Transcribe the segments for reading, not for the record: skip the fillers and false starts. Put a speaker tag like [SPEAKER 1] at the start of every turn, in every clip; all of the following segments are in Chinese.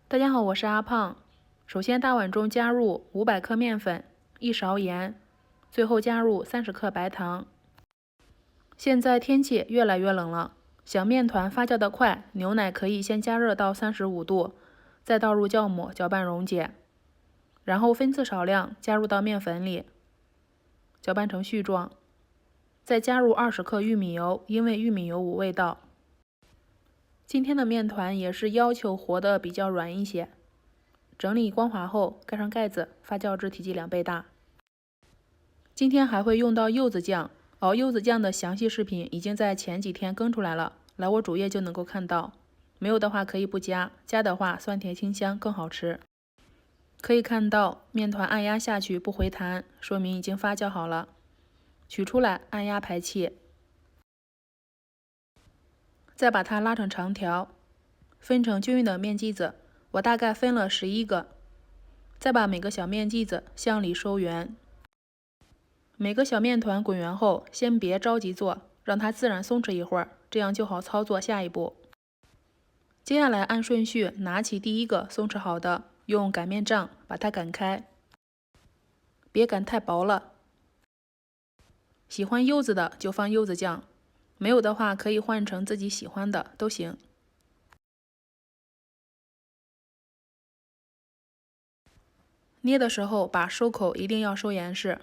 [SPEAKER 1] 大家好，我是阿胖。首先，大碗中加入500克面粉、1勺盐，最后加入30克白糖。现在天气越来越冷了，想面团发酵得快，牛奶可以先加热到35度，再倒入酵母搅拌溶解，然后分次少量加入到面粉里，搅拌成絮状。再加入20克玉米油，因为玉米油无味道。今天的面团也是要求和的比较软一些。整理光滑后，盖上盖子，发酵至体积2倍大。今天还会用到柚子酱，熬柚子酱的详细视频已经在前几天更出来了，来我主页就能够看到。没有的话可以不加，加的话酸甜清香更好吃。可以看到面团按压下去不回弹，说明已经发酵好了。取出来按压排气，再把它拉成长条，分成均匀的面剂子。我大概分了11个，再把每个小面剂子向里收圆。每个小面团滚圆后，先别着急做，让它自然松弛一会儿，这样就好操作下一步。接下来按顺序拿起第一个松弛好的，用擀面杖把它擀开，别擀太薄了。喜欢柚子的就放柚子酱，没有的话可以换成自己喜欢的都行。捏的时候把收口一定要收严实。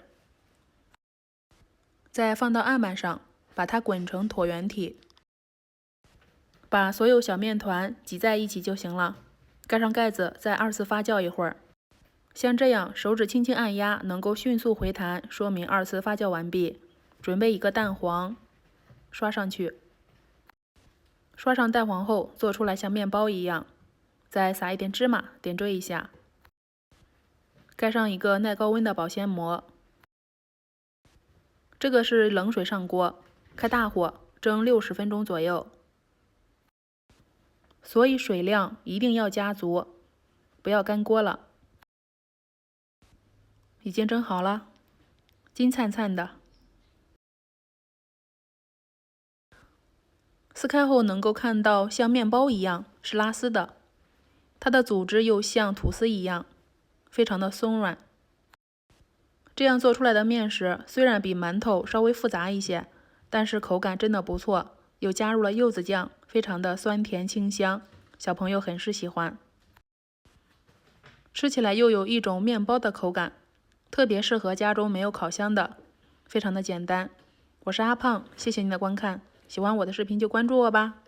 [SPEAKER 1] 再放到案板上，把它滚成椭圆体，把所有小面团挤在一起就行了。盖上盖子，再2次发酵一会儿。像这样，手指轻轻按压，能够迅速回弹，说明2次发酵完毕。准备一个蛋黄，刷上去。刷上蛋黄后，做出来像面包一样，再撒一点芝麻，点缀一下。盖上一个耐高温的保鲜膜。这个是冷水上锅，开大火蒸60分钟左右，所以水量一定要加足，不要干锅了。已经蒸好了，金灿灿的。撕开后能够看到像面包一样是拉丝的，它的组织又像吐司一样，非常的松软。这样做出来的面食虽然比馒头稍微复杂一些，但是口感真的不错，又加入了柚子酱，非常的酸甜清香，小朋友很是喜欢。吃起来又有一种面包的口感，特别适合家中没有烤箱的，非常的简单。我是阿胖，谢谢您的观看，喜欢我的视频就关注我吧。